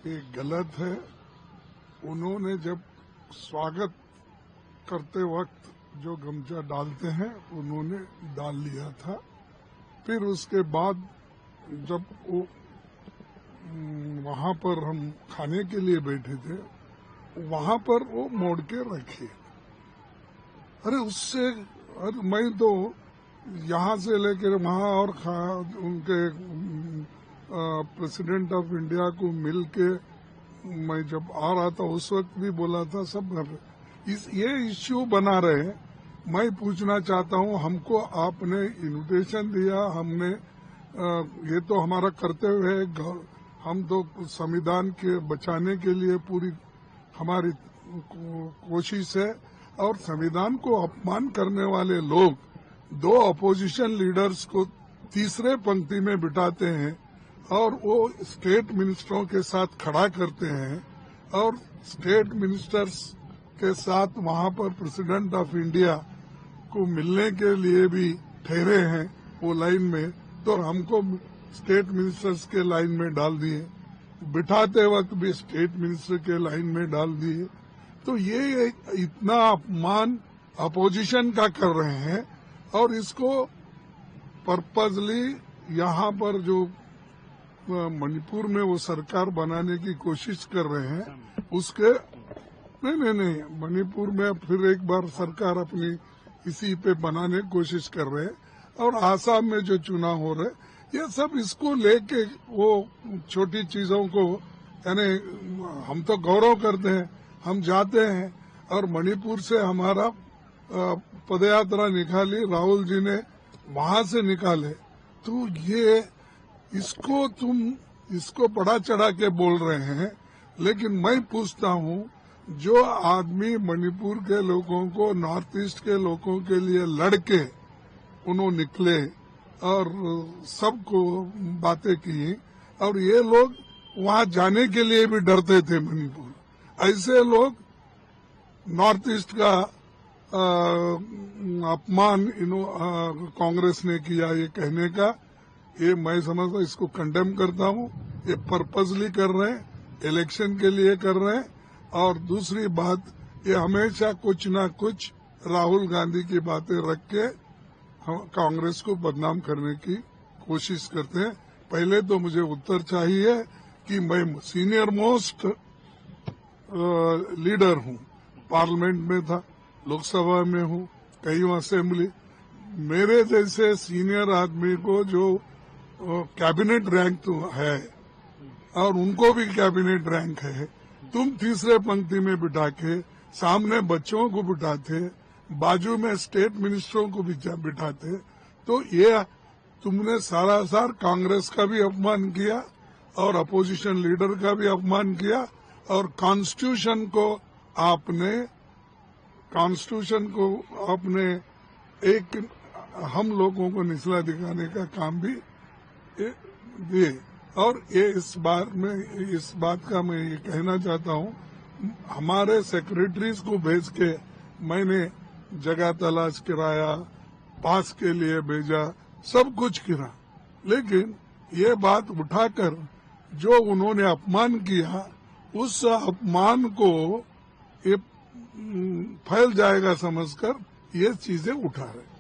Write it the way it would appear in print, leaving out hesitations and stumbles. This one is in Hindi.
ये गलत है। उन्होंने जब स्वागत करते वक्त जो गमछा डालते हैं उन्होंने डाल लिया था, फिर उसके बाद जब वो वहां पर हम खाने के लिए बैठे थे वहां पर वो मोड़ के रखे। अरे उससे मैं तो यहाँ से लेकर वहां और उनके प्रेसिडेंट ऑफ इंडिया को मिल के मैं जब आ रहा था उस वक्त भी बोला था सब ये इश्यू बना रहे। मैं पूछना चाहता हूँ, हमको आपने इन्विटेशन दिया, हमने ये तो हमारा कर्तव्य है, हम तो संविधान के बचाने के लिए पूरी हमारी कोशिश है, और संविधान को अपमान करने वाले लोग दो अपोजिशन लीडर्स को तीसरे पंक्ति में बिठाते हैं और वो स्टेट मिनिस्टरों के साथ खड़ा करते हैं और स्टेट मिनिस्टर्स के साथ वहां पर प्रेसिडेंट ऑफ इंडिया को मिलने के लिए भी ठहरे हैं वो लाइन में, तो हमको स्टेट मिनिस्टर्स के लाइन में डाल दिए, बिठाते वक्त भी स्टेट मिनिस्टर के लाइन में डाल दिए। तो ये इतना अपमान अपोजिशन का कर रहे हैं और इसको पर्पजली यहाँ पर जो मणिपुर में वो सरकार बनाने की कोशिश कर रहे हैं उसके नहीं मणिपुर में फिर एक बार सरकार अपनी इसी पे बनाने की कोशिश कर रहे हैं, और आसाम में जो चुनाव हो रहे ये सब इसको लेके वो छोटी चीजों को, यानी हम तो गौरव करते हैं, हम जाते हैं और मणिपुर से हमारा पदयात्रा निकाली, राहुल जी ने वहां से निकाले, तो ये इसको बढ़ा चढ़ा के बोल रहे हैं। लेकिन मैं पूछता हूँ, जो आदमी मणिपुर के लोगों को, नॉर्थ ईस्ट के लोगों के लिए लड़के उन्होंने निकले और सबको बातें की, और ये लोग वहां जाने के लिए भी डरते थे मणिपुर, ऐसे लोग नॉर्थ ईस्ट का अपमान कांग्रेस ने किया, ये कहने का, ये मैं समझता इसको कंडेम करता हूँ। ये पर्पजली कर रहे हैं, इलेक्शन के लिए कर रहे हैं। और दूसरी बात, ये हमेशा कुछ ना कुछ राहुल गांधी की बातें रख के कांग्रेस को बदनाम करने की कोशिश करते हैं। पहले तो मुझे उत्तर चाहिए कि मैं सीनियर मोस्ट लीडर हूँ, पार्लियामेंट में था, लोकसभा में हूँ, कई असेंबली, मेरे जैसे सीनियर आदमी को जो कैबिनेट रैंक तो है और उनको भी कैबिनेट रैंक है, तुम तीसरे पंक्ति में बिठा के सामने बच्चों को बिठाते, बाजू में स्टेट मिनिस्टरों को भी बिठाते, तो ये तुमने सारासार कांग्रेस का भी अपमान किया और अपोजिशन लीडर का भी अपमान किया, और कॉन्स्टिट्यूशन को आपने एक हम लोगों को निचला दिखाने का काम भी दिए। और ये इस बात का मैं ये कहना चाहता हूँ, हमारे सेक्रेटरीज को भेज के मैंने जगह तलाश कराया, पास के लिए भेजा, सब कुछ किया, लेकिन ये बात उठाकर जो उन्होंने अपमान किया, उस अपमान को ये फैल जाएगा समझकर ये चीजें उठा रहे।